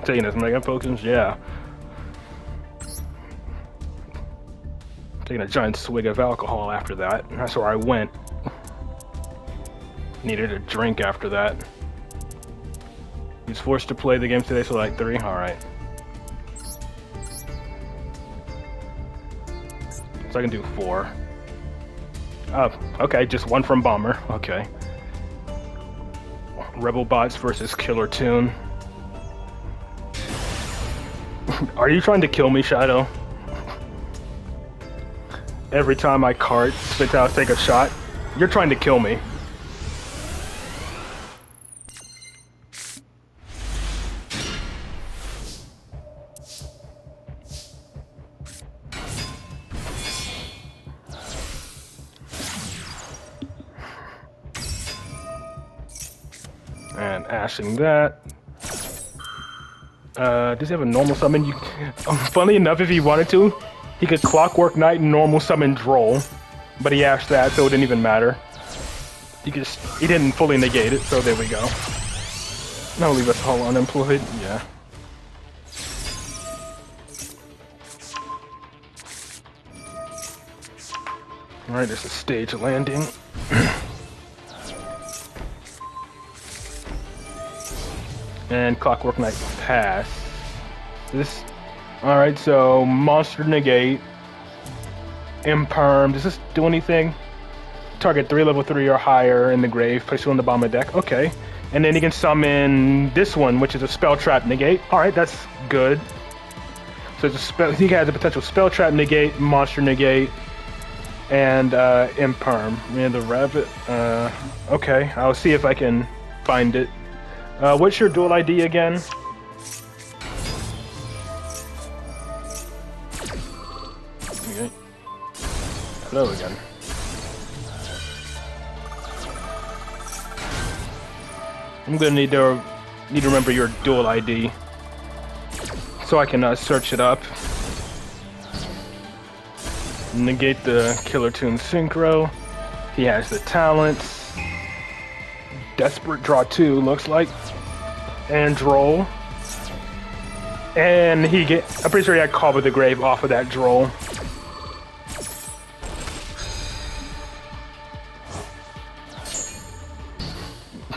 Taking his mega potions, yeah. Taking a giant swig of alcohol after that. That's where I went. Needed a drink after that. He's forced to play the game today, so like 3. Alright. So I can do 4. Oh, okay, just 1 from Bomber. Okay. Rebel Bots versus Killer Toon. Are you trying to kill me, Shadow? Every time my cart spits out, take a shot. You're trying to kill me. And ashing that. Does he have a normal summon? Funny enough, if he wanted to, he could Clockwork Knight and normal summon Droll, but he ashed that, so it didn't even matter. He didn't fully negate it, so there we go. Now leave us all unemployed. Yeah. All right, there's a stage landing. And Clockwork Knight pass. This. Alright, so Monster Negate. Imperm. Does this do anything? Target 3 level 3 or higher in the grave. Place it on the bottom of the deck. Okay. And then he can summon this one, which is a Spell Trap Negate. Alright, that's good. So it's a spell, he has a potential Spell Trap Negate, Monster Negate, and Imperm. And the rabbit. Okay, I'll see if I can find it. What's your dual ID again? Okay. Hello again. I'm gonna need to remember your dual ID so I can search it up. Negate the Killer Toon Synchro. He has the talents. Desperate Draw 2 looks like. And Droll. And I'm pretty sure he had Call of the Grave off of that Droll.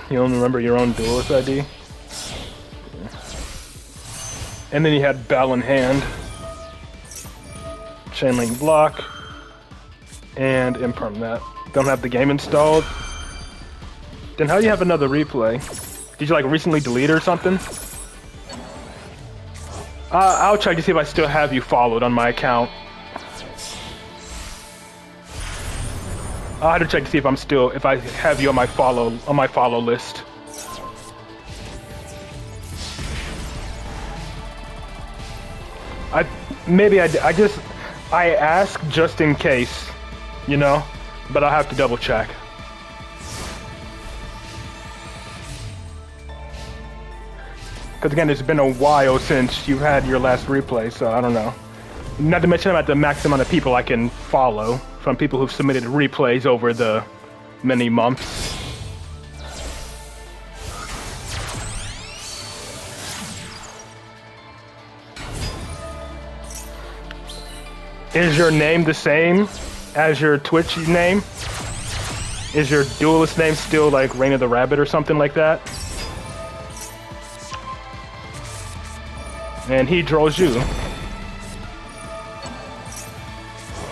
You don't remember your own duelist ID? Yeah. And then he had Bell in hand. Chainlink Block. And Imperm that. Don't have the game installed. Then how do you have another replay? Did you like recently delete it or something? I'll check to see if I still have you followed on my account. I'll have to check to see if I have you on my follow list. I ask just in case, you know, but I'll have to double check. Because again, it's been a while since you had your last replay, so I don't know. Not to mention I'm at the max amount of people I can follow from people who've submitted replays over the many months. Is your name the same as your Twitch name? Is your duelist name still like Reign of the Rabbit or something like that? And he draws you.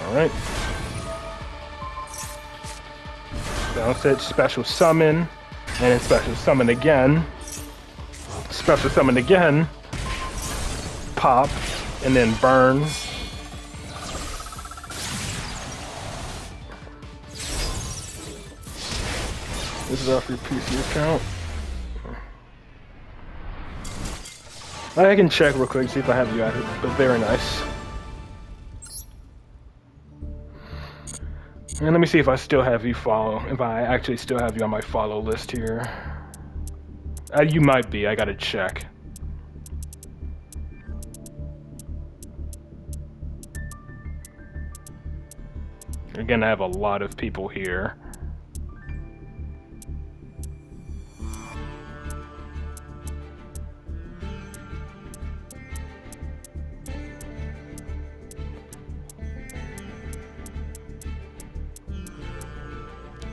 Alright. Bounce it, special summon, and then special summon again. Special summon again. Pop, and then burn. This is off your PC account. I can check real quick, see if I have you added, but very nice. And let me see if I still have you if I actually still have you on my follow list here. You might be, I gotta check. Again, I have a lot of people here.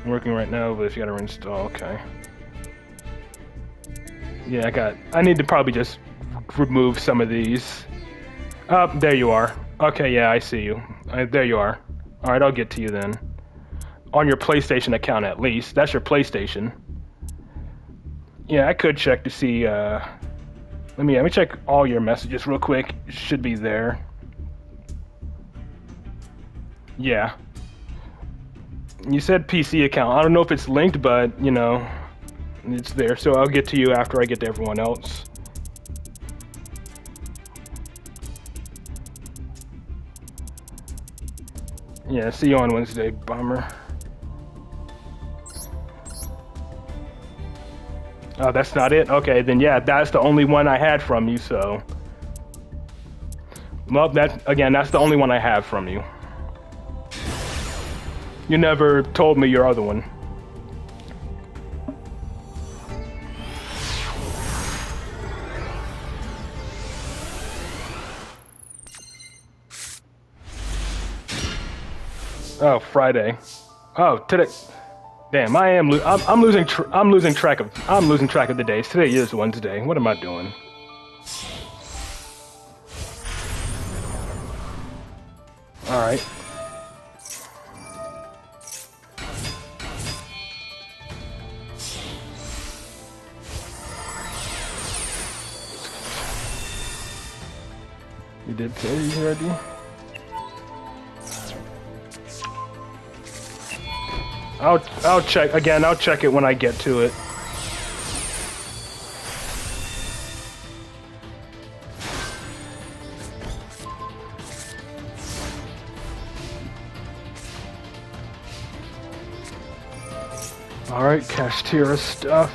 I'm working right now, but if you gotta reinstall, okay. Yeah, I need to probably just remove some of these. Oh, there you are. Okay, yeah, I see you. There you are. Alright, I'll get to you then. On your PlayStation account, at least. That's your PlayStation. Yeah, I could check to see, let me check all your messages real quick. It should be there. Yeah. You said PC account. I don't know if it's linked, but, you know, it's there. So I'll get to you after I get to everyone else. Yeah, see you on Wednesday, Bomber. Oh, that's not it? Okay, then yeah, that's the only one I had from you, so... Well, that's the only one I have from you. You never told me your other one. Oh, Friday. Oh, today. Damn, I'm losing track of the days. Today is Wednesday. What am I doing? All right. You did say you ready? I'll check again. I'll check it when I get to it. All right, Kashtira stuff.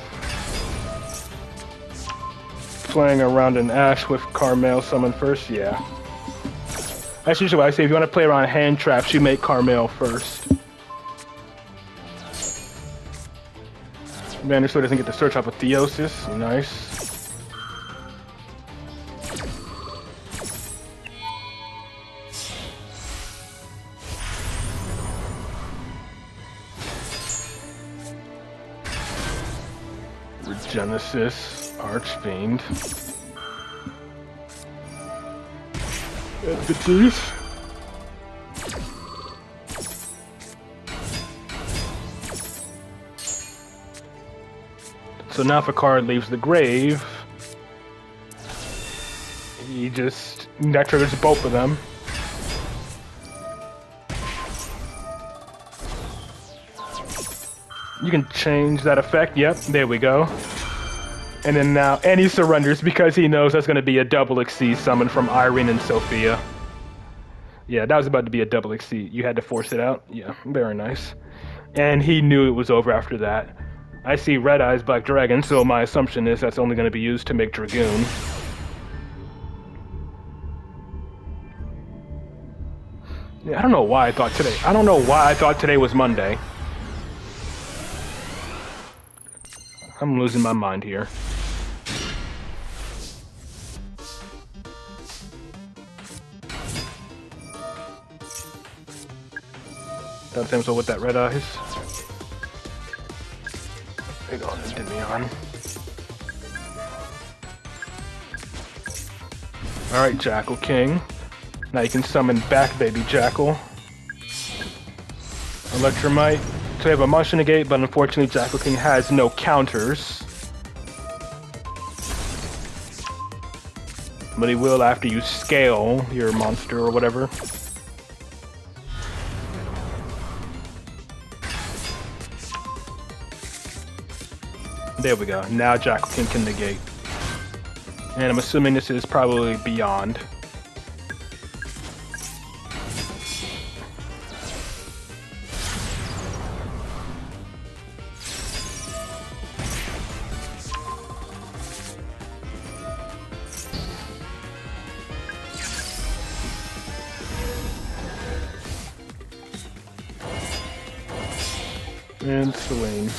Playing around in Ash with Carmel summon first. Yeah. That's usually what I say. If you want to play around hand traps, you make Carmel first. Vanisher doesn't get to search off of Theosis. Nice. Regenesis, Archfiend. Entities. So now if a card leaves the grave, that triggers both of them. You can change that effect, yep, there we go. And then he surrenders because he knows that's going to be a double Exceed summon from Irene and Sophia. Yeah, that was about to be a double Exceed. You had to force it out? Yeah, very nice. And he knew it was over after that. I see Red Eyes Black Dragon, so my assumption is that's only going to be used to make Dragoon. Yeah, I don't know why I thought today was Monday. I'm losing my mind here. That seems so with that Red Eyes. Hang on, Endymion. Alright, Jackal King. Now you can summon back Baby Jackal. Electromite. So you have a monster negate, but unfortunately Jackal King has no counters. But he will after you scale your monster or whatever. There we go. Now Jackal King can negate. And I'm assuming this is probably beyond. And Selene.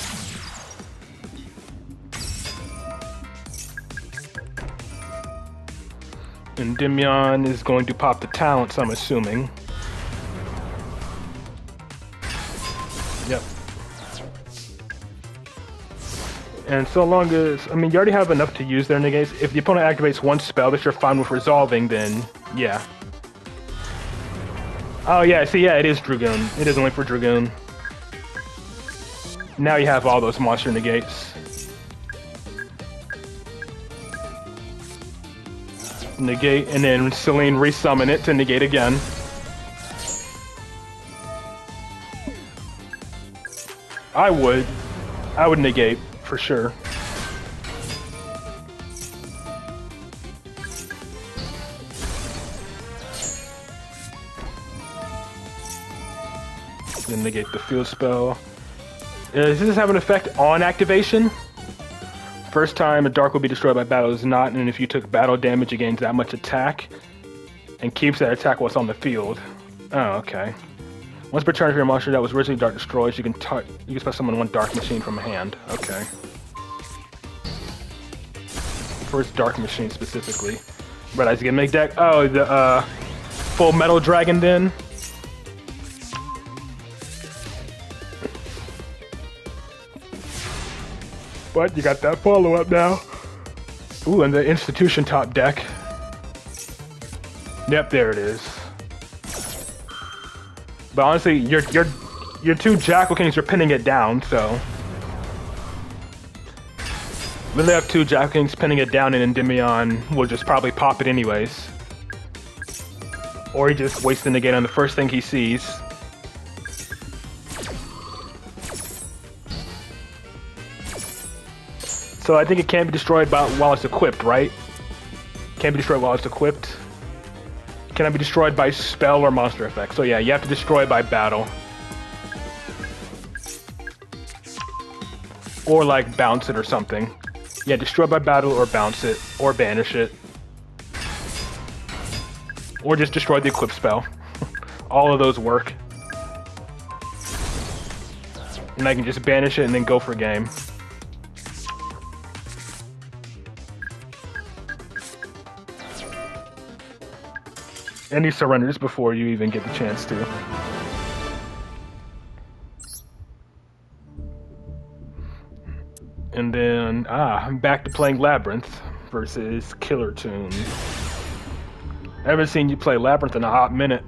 Endymion is going to pop the talents, I'm assuming. Yep. And so long as, I mean, you already have enough to use their negates. If the opponent activates one spell that you're fine with resolving, then yeah. Oh yeah, see, yeah, it is Dragoon. It is only for Dragoon. Now you have all those monster negates. Negate, and then Celine resummon it to negate again. I would negate, for sure. Then negate the field spell. Does this have an effect on activation? First time a dark will be destroyed by battle is not, and if you took battle damage, it gains that much attack, and keeps that attack while it's on the field. Oh, okay. Once per turn, if your monster that was originally dark destroys, you can spell summon one dark machine from a hand. Okay. First dark machine specifically. Red Eyes Gimmick deck. Oh, the Full Metal Dragon then. But you got that follow-up now. Ooh, and the Institution top deck. Yep, there it is. But honestly, your two Jackal Kings are pinning it down, so. We only have two Jackal Kings pinning it down, and Endymion will just probably pop it anyways. Or he just wastes the negate on the first thing he sees. So I think it can't be destroyed while it's equipped, right? Can't be destroyed while it's equipped. Cannot be destroyed by spell or monster effect. So yeah, you have to destroy it by battle. Or like bounce it or something. Yeah, destroy by battle or bounce it or banish it. Or just destroy the equip spell. All of those work. And I can just banish it and then go for game. And he surrenders before you even get the chance to. And then, I'm back to playing Labyrinth versus Killer Tune. I haven't seen you play Labyrinth in a hot minute.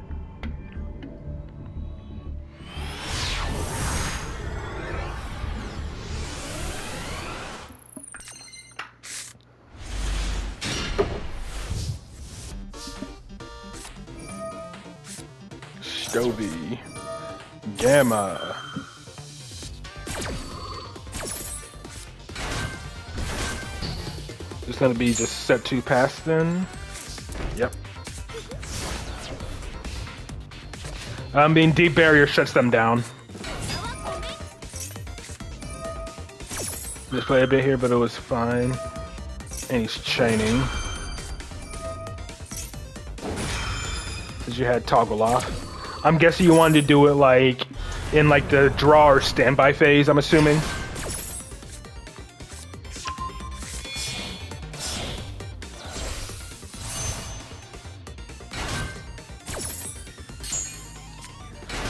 Stovey. Gamma. It's gonna be just set 2 pass then. Yep. Deep Barrier shuts them down. Just play a bit here, but it was fine. And he's chaining. Because you had toggle off. I'm guessing you wanted to do it like in like the draw or standby phase, I'm assuming.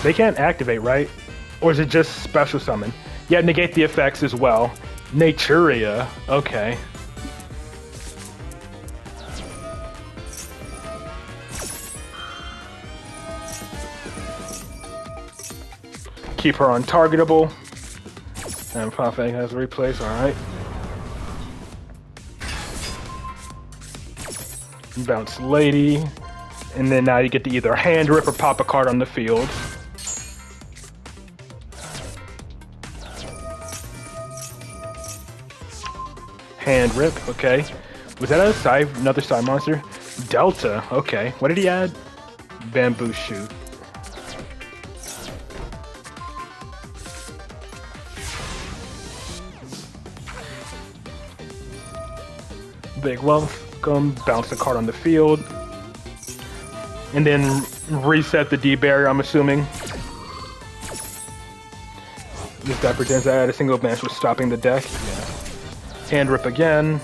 They can't activate, right? Or is it just special summon? Yeah, negate the effects as well. Naturia, okay. Keep her untargetable. And Prophet has a replace, alright. Bounce Lady. And then now you get to either hand rip or pop a card on the field. Hand rip, okay. Was that another side monster? Delta, okay. What did he add? Bamboo shoot. Big welcome, bounce the card on the field. And then reset the D barrier, I'm assuming. This guy pretends I had a single advantage with stopping the deck. Yeah. Hand rip again.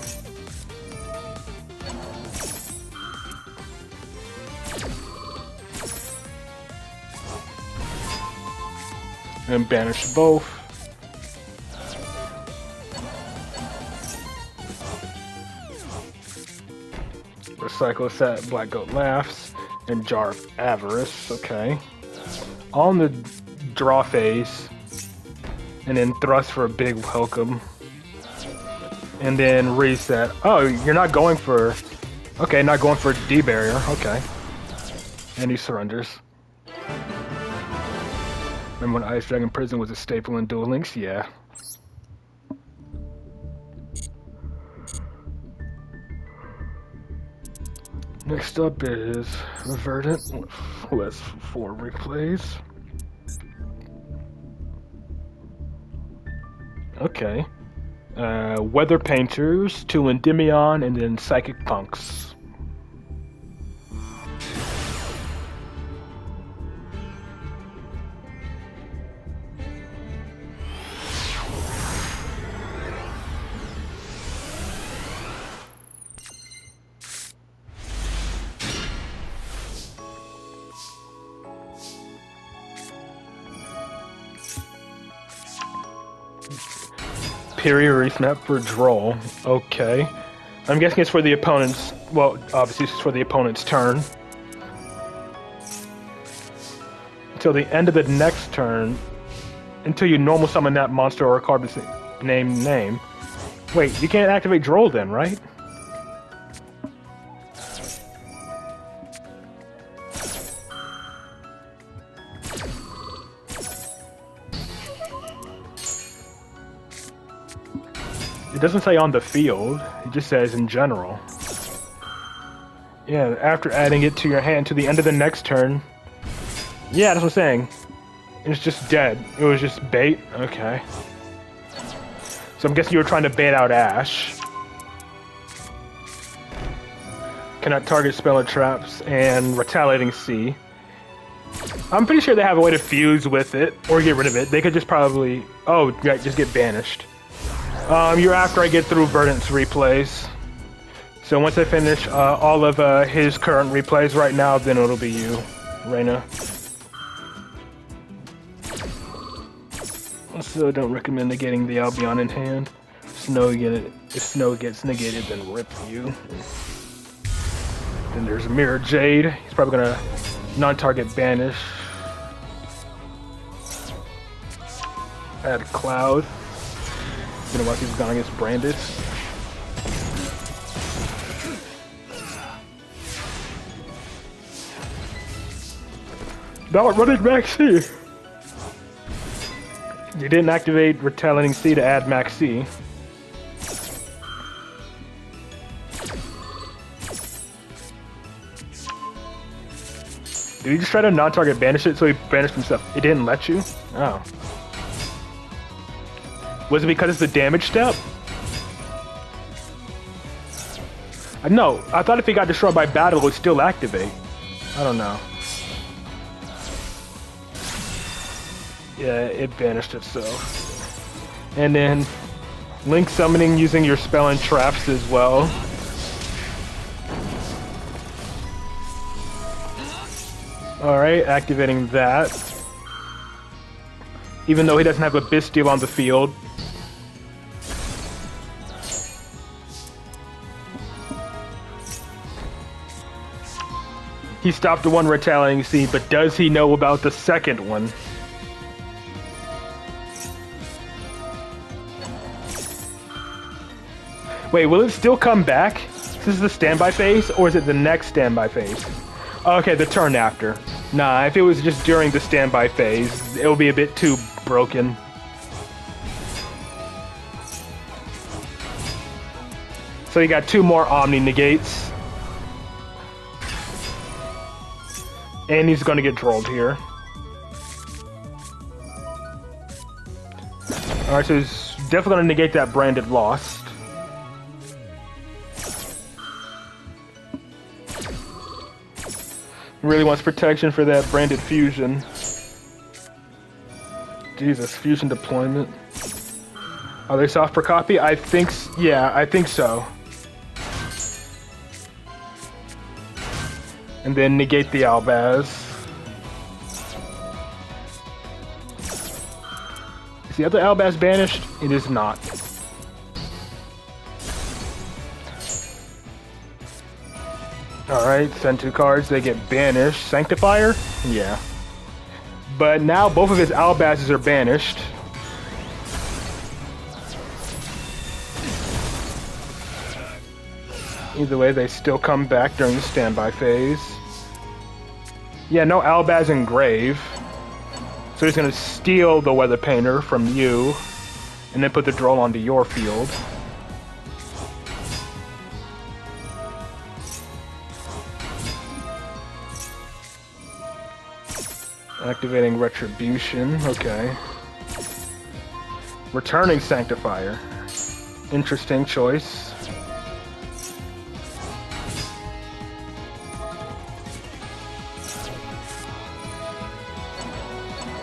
And banish both. Recycle set, Black Goat Laughs, and Jar of Avarice. Okay. All in the draw phase. And then thrust for a big welcome. And then reset. Oh, you're not going for... Okay, not going for D-Barrier. Okay. And he surrenders. Remember when Ice Dragon Prison was a staple in Duel Links? Yeah. Next up is Verdant. Let's 4 replays. Okay. Weather Painters, 2 Endymion, and then Psychic Punks. Superior Reef map for Droll. Okay. I'm guessing it's for the opponent's... Well, obviously it's for the opponent's turn. Until the end of the next turn. Until you normal summon that monster or a card with the name. Wait, you can't activate Droll then, right? It doesn't say on the field, it just says in general. Yeah, after adding it to your hand to the end of the next turn. Yeah, that's what I'm saying. It's just dead. It was just bait? Okay. So I'm guessing you were trying to bait out Ash. Cannot target spell or traps, and Retaliating Sea. I'm pretty sure they have a way to fuse with it, or get rid of it. They could just probably... Oh, yeah, just get banished. You're after I get through Verdant's replays. So once I finish all of his current replays right now, then it'll be you, Reyna. Also, don't recommend negating the Albion in hand. If Snow gets negated, then rip you. Then there's Mirror Jade. He's probably gonna non-target banish. Add Cloud. You know what, he's going against Brandis. Now running Maxi! You didn't activate Retaliating Sea to add Maxi. Did he just try to non-target banish it so he banished himself? It didn't let you? Oh. Was it because it's the damage step? No, I thought if he got destroyed by battle, it would still activate. I don't know. Yeah, it banished itself. And then Link summoning using your spell and traps as well. Alright, activating that. Even though he doesn't have a Bisteel on the field. He stopped the one Retaliating Sea, but does he know about the second one? Wait, will it still come back? This is the standby phase, or is it the next standby phase? Okay, the turn after. Nah, if it was just during the standby phase, it would be a bit too broken. So you got 2 more Omni negates. And he's gonna get trolled here. Alright, so he's definitely gonna negate that Branded Lost. Really wants protection for that Branded Fusion. Jesus, Fusion deployment. Are they soft for copy? I think, yeah, I think so. And then negate the Albaz. Is the other Albaz banished? It is not. Alright, send 2 cards, they get banished. Sanctifier? Yeah. But now both of his Albazes are banished. Either way, they still come back during the standby phase. Yeah, no Albaz in grave. So he's gonna steal the Weather Painter from you, and then put the Droll onto your field. Activating Retribution, okay. Returning Sanctifier. Interesting choice.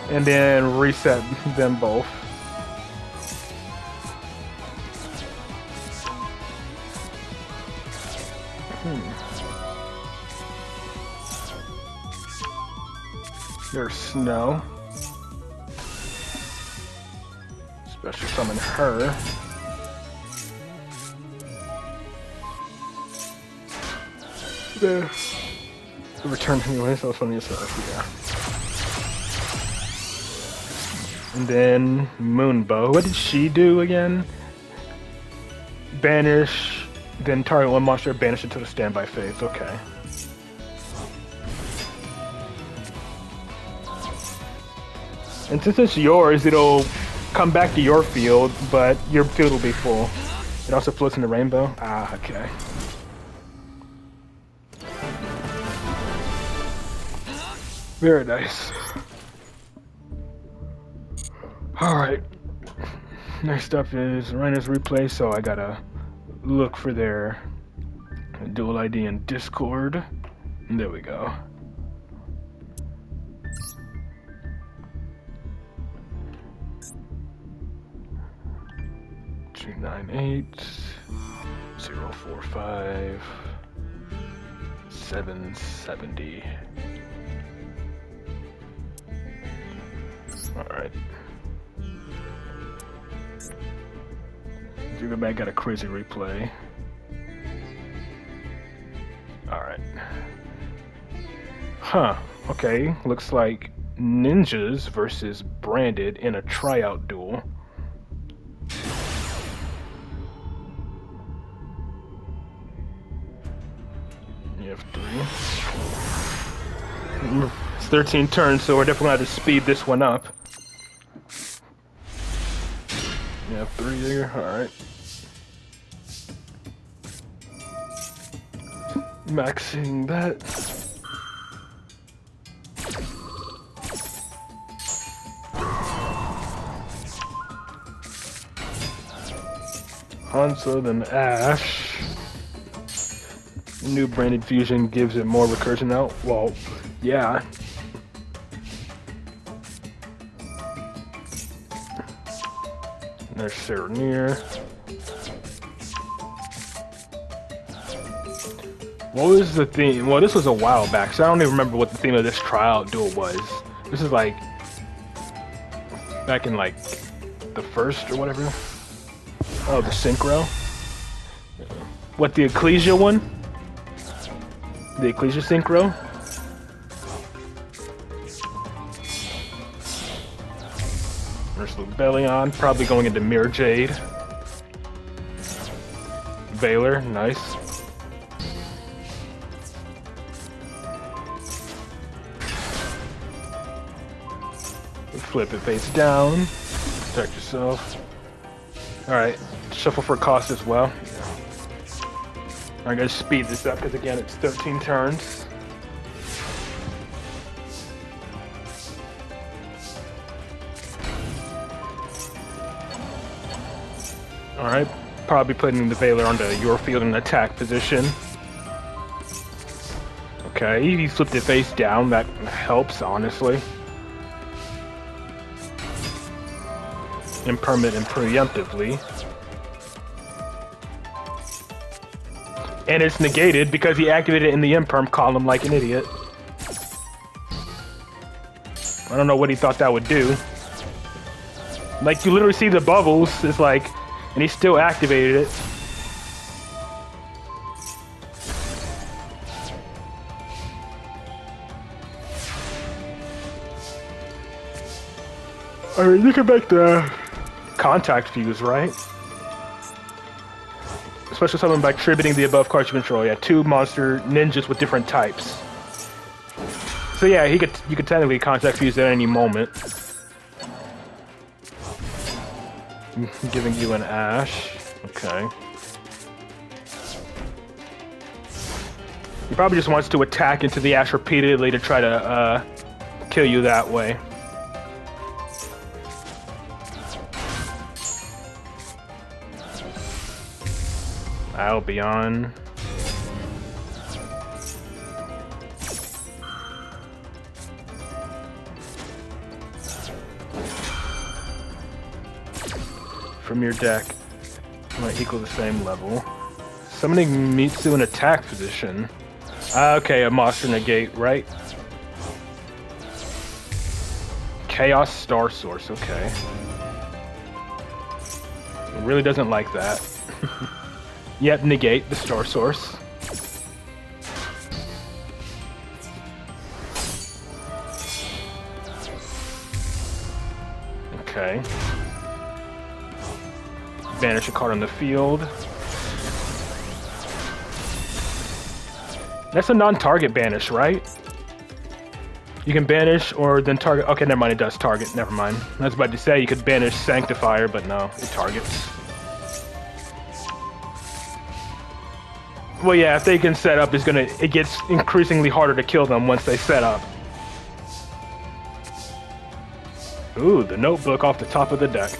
And then reset them both. There's Snow. Special summon her. There. Return anyway, so it's on yourself, yeah. And then Moonbow. What did she do again? Banish, then target one monster, banish until the standby phase. Okay. And since it's yours, it'll come back to your field, but your field will be full. It also floats in the rainbow. Ah, okay. Very nice. Alright. Next up is Reina's replay, so I gotta look for their dual ID in Discord. And there we go. 298-045-770. Alright. Zugerman got a crazy replay. Alright. Huh. Okay. Looks like ninjas versus branded in a tryout duel. You have 3. It's 13 turns, so we're definitely going to have to speed this one up. You have 3 there? Alright. Maxing that. Hanzo, then Ash. New branded fusion gives it more recursion now. Well, yeah. There's Serenir. What was the theme? Well, this was a while back, so I don't even remember what the theme of this tryout duel was. This is like back in like the first or whatever. Oh, the Synchro. What, the Ecclesia one? The Ecclesia Synchro? There's Lubellion, probably going into Mirror Jade. Valor, nice. Flip it face down. Protect yourself. Alright, shuffle for cost as well. I'm gonna speed this up because again it's 13 turns. Alright, probably putting the Valor onto your field in attack position. Okay, he flipped it face down, that helps honestly. Impermanent and preemptively. And it's negated because he activated it in the imperm column like an idiot. I don't know what he thought that would do. Like, you literally see the bubbles, it's like, and he still activated it. Alright, you can make the contact fuse, right? Special summon by tributing the above cards you control. Yeah, 2 monster ninjas with different types. So yeah, you could technically contact fuse at any moment. I'm giving you an Ash. Okay. He probably just wants to attack into the Ash repeatedly to try to kill you that way. I'll be on. From your deck, might equal the same level. Summoning Mitsu in attack position. Okay, a monster negate, right? Chaos Star Source, okay. It really doesn't like that. Yep, negate the Star Source. Okay. Banish a card on the field. That's a non-target banish, right? You can banish or then target. Okay, never mind, it does target. Never mind. I was about to say you could banish Sanctifier, but no, it targets. Well, yeah, if they can set up, it gets increasingly harder to kill them once they set up. Ooh, the notebook off the top of the deck.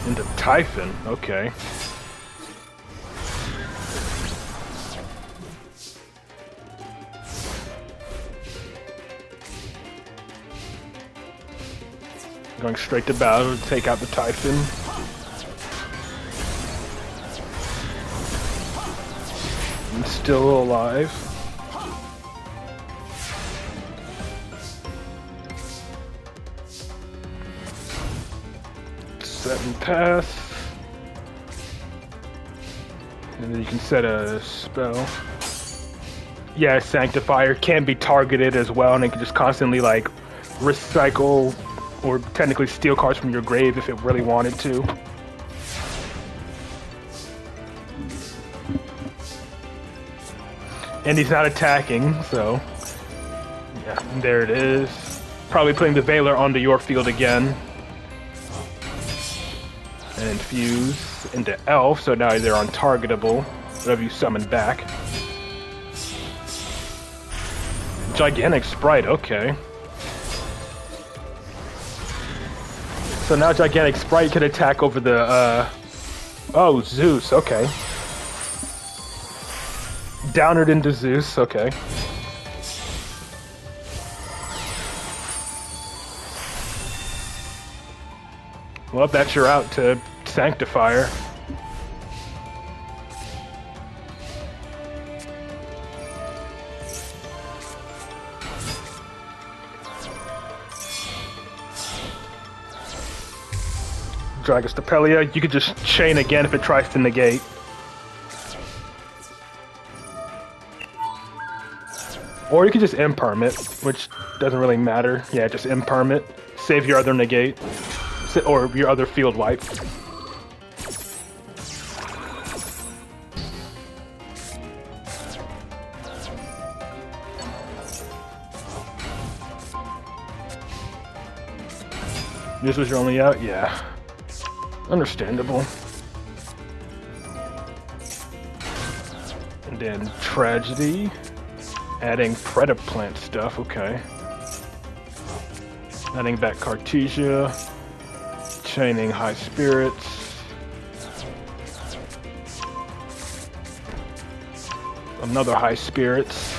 Into Typhon, okay. Going straight to battle to take out the Typhon. And still alive. Set and pass. And then you can set a spell. Yeah, Sanctifier can be targeted as well, and it can just constantly like recycle or technically steal cards from your grave if it really wanted to. And he's not attacking, so yeah, there it is. Probably putting the Veiler onto your field again. And infuse into Elf, so now they're untargetable. Whatever you summon back. Gigantic Sprite, okay. So now Gigantic Sprite can attack over the, oh, Zeus, okay. Downered into Zeus, okay. Well, that's your out to Sanctifier. Dragostapelia, you could just chain again if it tries to negate. Or you could just imperm it, which doesn't really matter. Yeah, just imperm it. Save your other negate. Or your other field wipe. This was your only out? Yeah. Understandable. And then Tragedy. Adding Predaplant stuff, okay. Adding back Cartesia. Chaining High Spirits. Another High Spirits.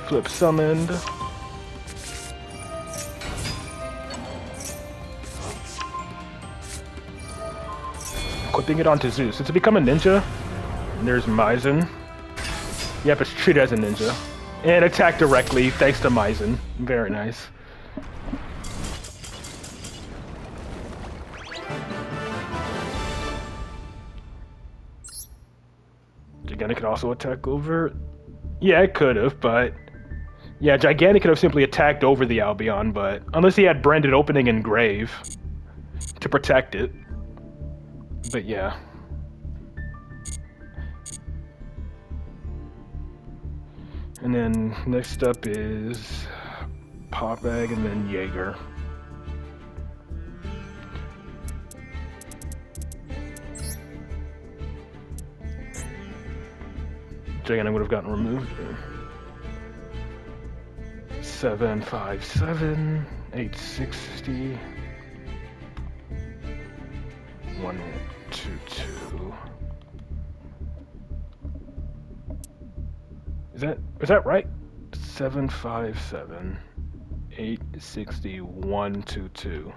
Flip summoned. Equipping it onto Zeus. It's become a ninja. And there's Maizen. Yep, it's treated as a ninja. And attack directly, thanks to Maizen. Very nice. Gigantic could also attack over. Yeah, it could have, but yeah, Gigantic could have simply attacked over the Albion, but unless he had Branded Opening and Grave to protect it. But yeah. And then next up is Pop Egg and then Jaeger. Gigantic would have gotten removed. 757, 860, 122. Is that right? 757, 860, 122.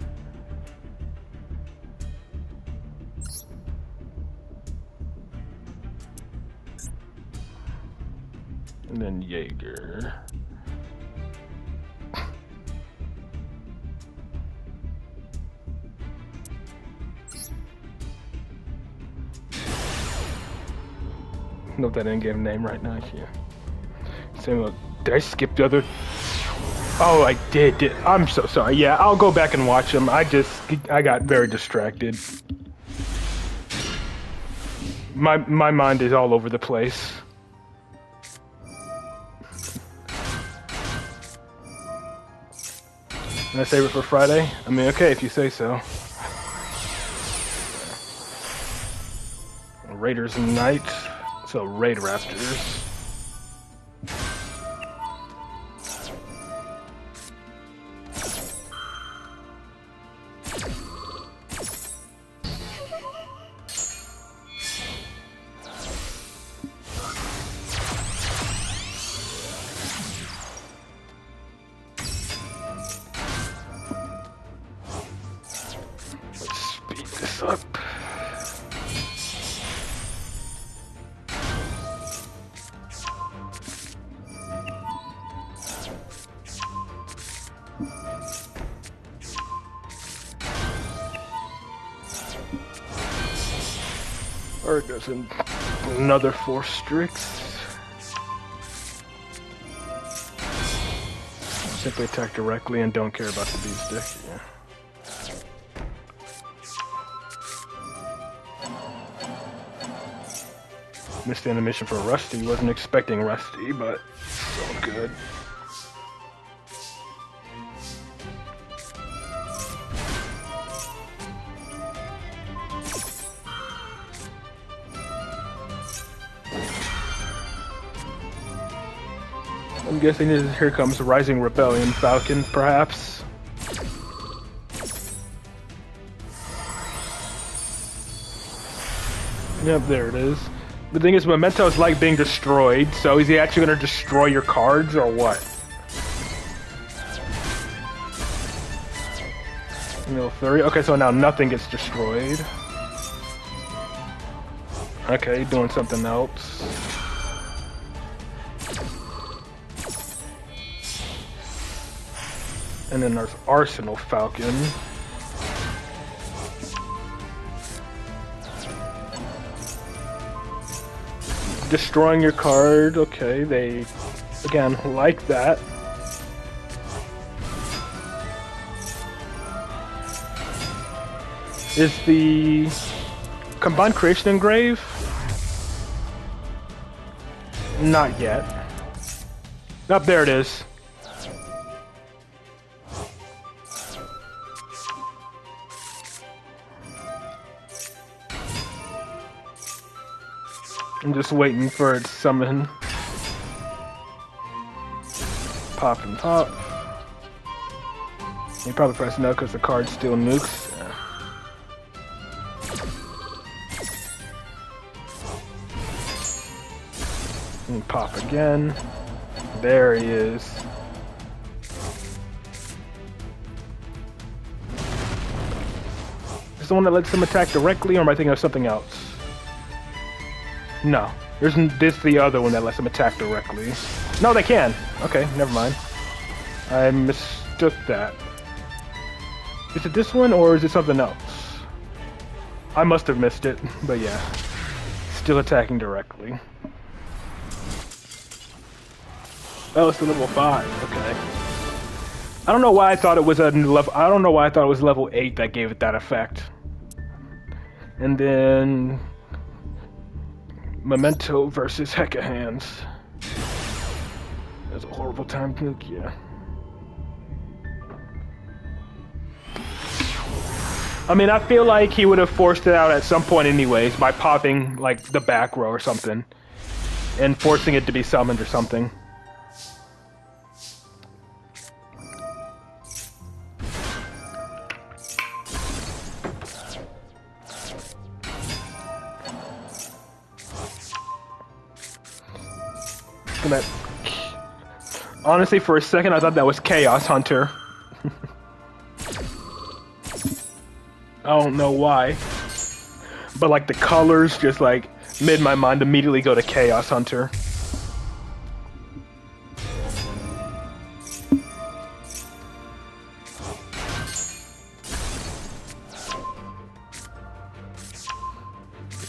And then Jaeger. Note that in-game name right now. Yeah. Same. Did I skip the other? Oh, I did. I'm so sorry. Yeah, I'll go back and watch them. I got very distracted. My mind is all over the place. Can I save it for Friday? I mean, okay, if you say so. Raiders and Knights. So, Raid Raptors. Let's speed this up. Argus and another 4 Strix. Simply attack directly and don't care about the beast deck. Yeah. Missed the animation for Rusty. Wasn't expecting Rusty, but so good. I'm guessing here comes Rising Rebellion Falcon, perhaps. Yep, there it is. The thing is, Mementos like being destroyed, so is he actually going to destroy your cards, or what? Mill 30. Okay, so now nothing gets destroyed. Okay, doing something else. And then there's Arsenal Falcon. Destroying your card. Okay, they, again, like that. Is the Combined Creation Engrave? Not yet. Up there it is. I'm just waiting for it to summon. Pop and pop. You probably press no because the card still nukes. Yeah. And pop again. There he is. Is the one that lets them attack directly, or am I thinking of something else? No, isn't this the other one that lets them attack directly? No, they can. Okay, never mind. I mistook that. Is it this one, or is it something else? I must have missed it, but yeah. Still attacking directly. Oh, it's a level 5. Okay. I don't know why I thought it was a level. I don't know why I thought it was level 8 that gave it that effect. And then Memento versus Hecka Hands. That's a horrible time nuke, yeah. I mean, I feel like he would have forced it out at some point anyways by popping, like, the back row or something. And forcing it to be summoned or something. Honestly, for a second, I thought that was Chaos Hunter. I don't know why. But, like, the colors just, like, made my mind immediately go to Chaos Hunter.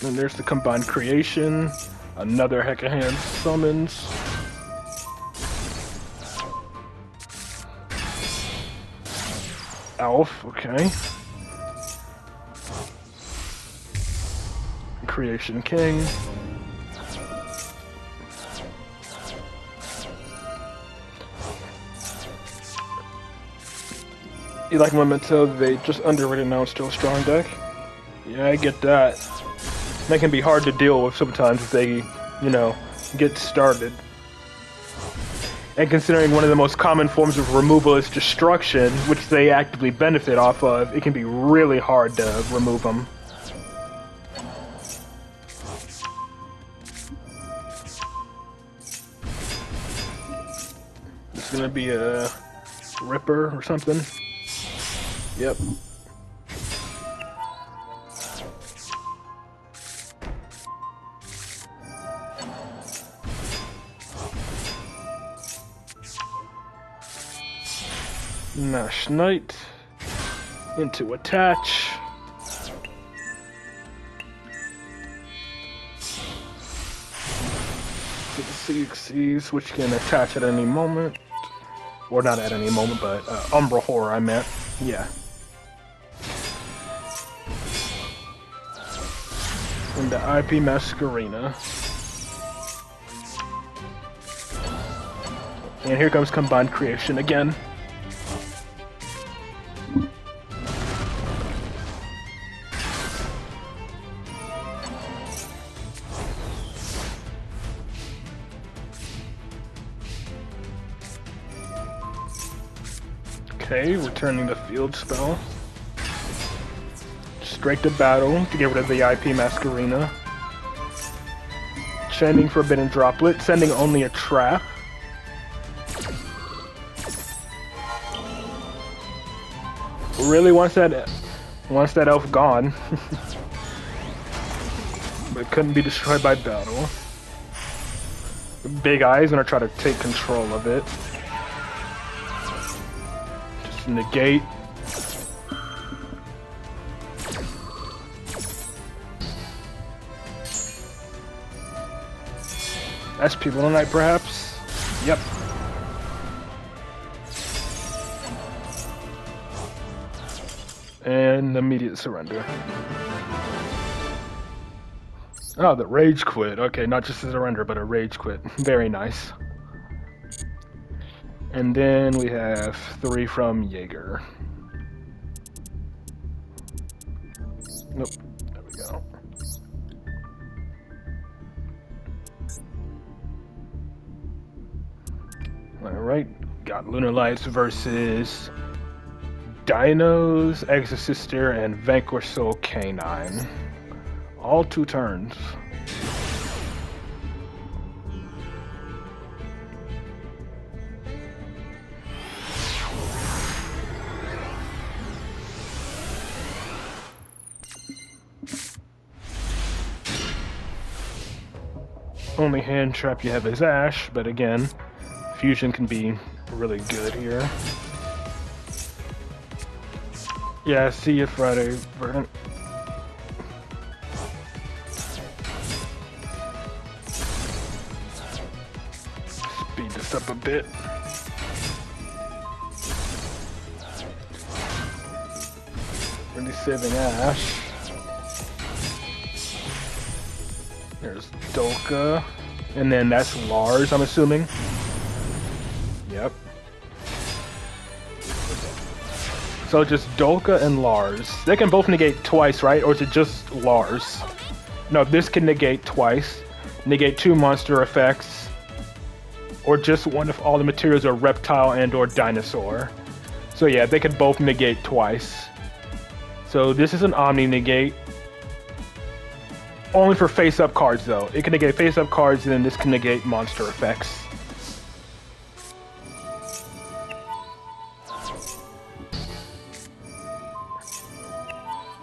And there's the combined creation. Another Hecka Hand summons. Elf, okay. Creation King. You like Memento, they just underrated now, it's still a strong deck. Yeah, I get that. That can be hard to deal with sometimes if they, you know, get started. And considering one of the most common forms of removal is destruction, which they actively benefit off of, it can be really hard to remove them. It's gonna be a Ripper or something. Yep. Nash Knight into attach. To the CXCs, which can attach at any moment. Or not at any moment, but Umbra Horror, I meant. Yeah. And the IP Masquerena. And here comes Combined Creation again. Okay, returning the field spell. Straight to battle to get rid of the IP Masquerena. Chanting Forbidden Droplet, sending only a trap. Really wants that elf gone. But it couldn't be destroyed by battle. Big Eye's gonna try to take control of it. Just negate. SP Little Knight, perhaps? Yep. And immediate surrender. Oh, the rage quit. Okay, not just a surrender, but a rage quit. Very nice. And then we have 3 from Jaeger. Nope. There we go. Alright. Got Lunar Lights versus Dinos, Exorcister, and Vanquish Soul Canine. All 2 turns. Only hand trap you have is Ash, but again, fusion can be really good here. Yeah, see you Friday, Verdant. Speed this up a bit. Really saving Ash. There's Dolka. And then that's Lars, I'm assuming. Yep. So just Dolka and Lars. They can both negate twice, right? Or is it just Lars? No, this can negate twice. Negate 2 monster effects. Or just one if all the materials are reptile and or dinosaur. So yeah, they could both negate twice. So this is an Omni negate. Only for face-up cards though. It can negate face-up cards and then this can negate monster effects.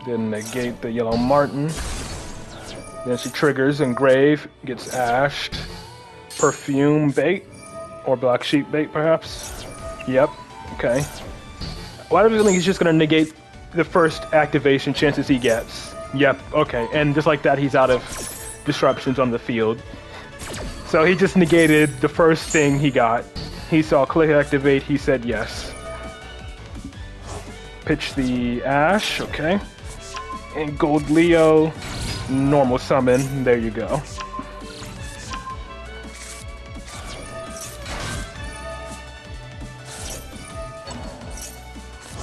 Then negate the Yellow Martin. Then she triggers Engrave, gets ashed. Perfume bait. Or Black Sheep bait perhaps. Yep, okay. Well, I don't think he's just gonna negate the first activation chances he gets. Yep, okay, and just like that he's out of disruptions on the field. So he just negated the first thing he got. He saw click activate, he said yes. Pitch the Ash, okay. And Gold Leo, normal summon, there you go.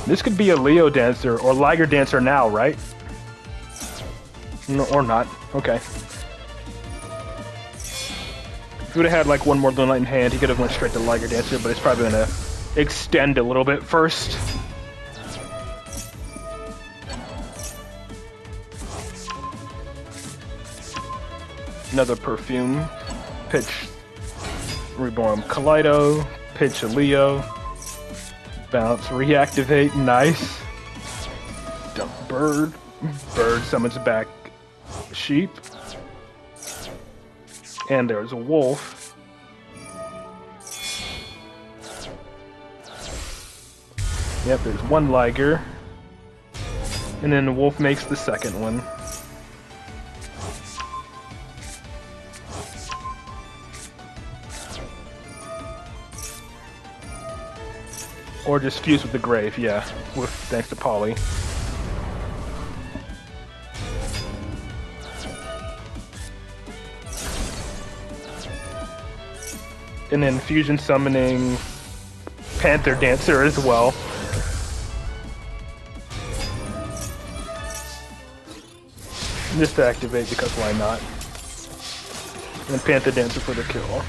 This could be a Leo Dancer or Liger Dancer now, right? No, or not. Okay. If he would have had like one more Moonlight in hand, he could have went straight to Liger Dancer, but it's probably gonna extend a little bit first. Another Perfume. Pitch Reborn Kaleido. Pitch a Leo. Bounce, reactivate, nice. Dump Bird. Bird summons back Sheep. And there's a Wolf. Yep, there's one Liger. And then the Wolf makes the second one. Or just fuse with the Grave, yeah, with thanks to Polly. And then fusion summoning Panther Dancer as well. Just to activate because why not? And Panther Dancer for the kill.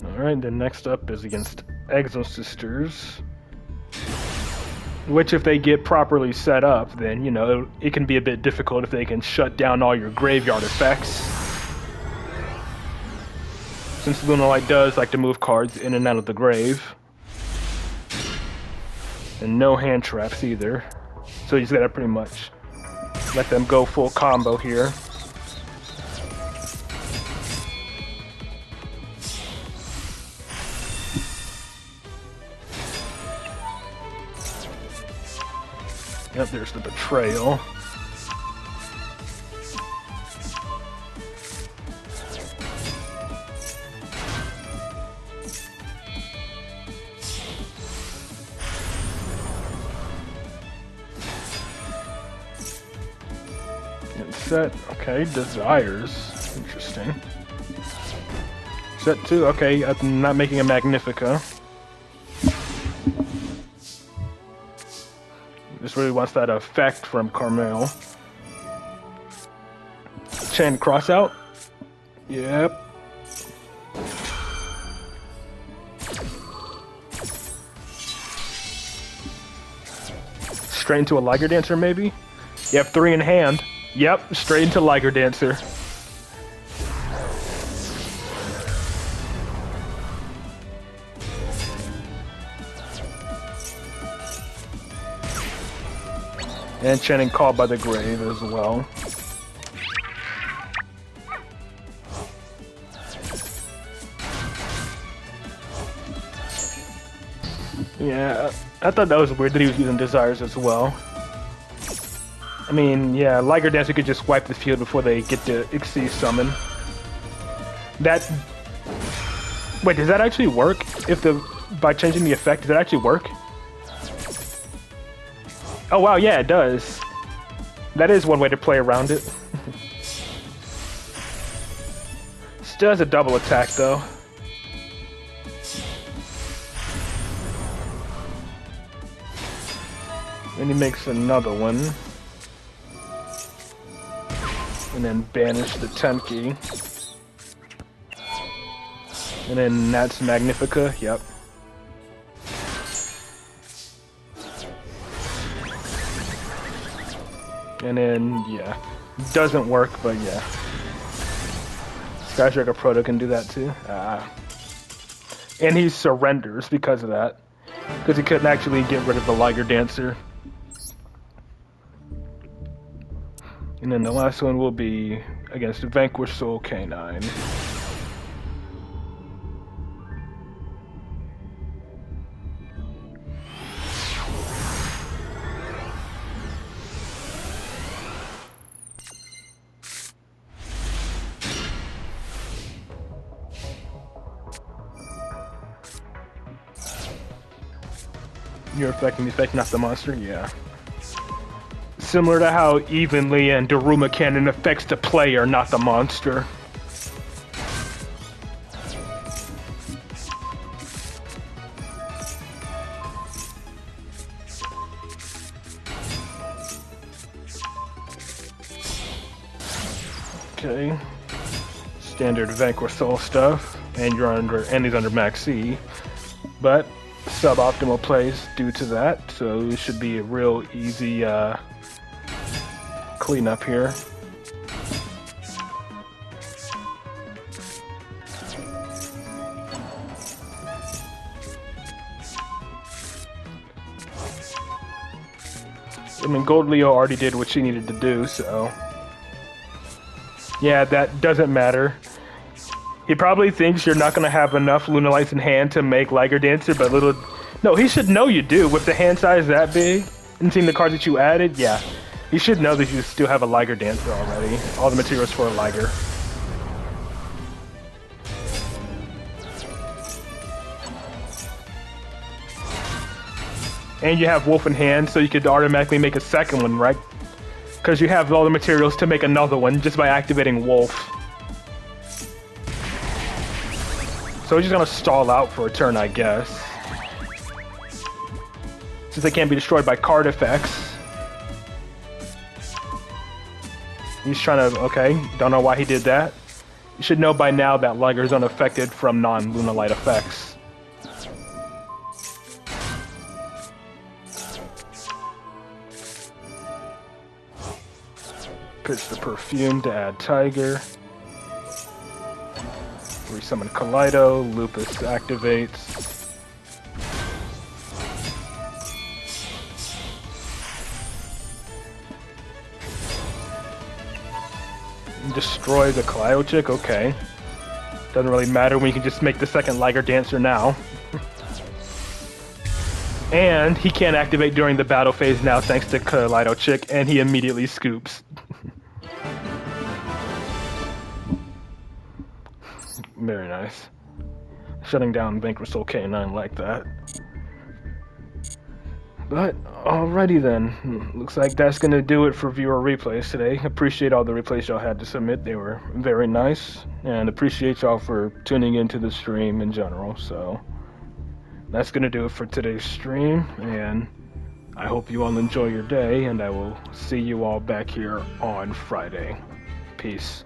Alright, then next up is against Exo Sisters. Which if they get properly set up, then, you know, it can be a bit difficult if they can shut down all your graveyard effects. Since Lunalight does like to move cards in and out of the grave. And no hand traps either. So you just gotta pretty much let them go full combo here. Yep, there's the Betrayal. And set, okay, Desires. Interesting. Set 2, okay, I'm not making a Magnifica. This really wants that effect from Carmel. Chain cross out. Yep. Straight into a Liger Dancer, maybe? You have 3 in hand. Yep, straight into Liger Dancer. And chanting Called by the Grave as well. Yeah, I thought that was weird that he was using Desires as well. I mean, yeah, Liger Dancer could just wipe the field before they get to Xyz summon. That... Wait, does that actually work? By changing the effect, does that actually work? Oh wow, yeah, it does. That is one way to play around it. Still has a double attack though. Then he makes another one. And then banish the Tenki. And then that's Magnifica, yep. And then, yeah. Doesn't work, but yeah. Skystriker Proto can do that too. And he surrenders because of that. Because he couldn't actually get rid of the Liger Dancer. And then the last one will be against Vanquish Soul K9. You're affecting the effect, not the monster? Yeah. Similar to how Evenly and Daruma Cannon affects the player, not the monster. Okay. Standard Vanquish Soul stuff, and he's under Max C. But suboptimal plays due to that, so it should be a real easy cleanup here. I mean, Gold Leo already did what she needed to do, so yeah, that doesn't matter. He probably thinks you're not going to have enough Lunalights in hand to make Liger Dancer, but no, he should know you do. With the hand size that big, and seeing the cards that you added, yeah. He should know that you still have a Liger Dancer already. All the materials for a Liger. And you have Wolf in hand, so you could automatically make a second one, right? Because you have all the materials to make another one just by activating Wolf. So he's just gonna stall out for a turn, I guess. Since they can't be destroyed by card effects. He's trying to, okay, don't know why he did that. You should know by now that Liger is unaffected from non-Lunalight effects. Pitch the Perfume to add Tiger. Resummon Kaleido, Lupus activates. Destroy the Kaleido chick, okay. Doesn't really matter when you can just make the second Liger Dancer now. And he can't activate during the battle phase now thanks to Kaleido chick, and he immediately scoops. Very nice. Shutting down Vanquish Soul K9 like that. But, alrighty then. Looks like that's gonna do it for viewer replays today. Appreciate all the replays y'all had to submit. They were very nice. And appreciate y'all for tuning into the stream in general. So, that's gonna do it for today's stream. And I hope you all enjoy your day. And I will see you all back here on Friday. Peace.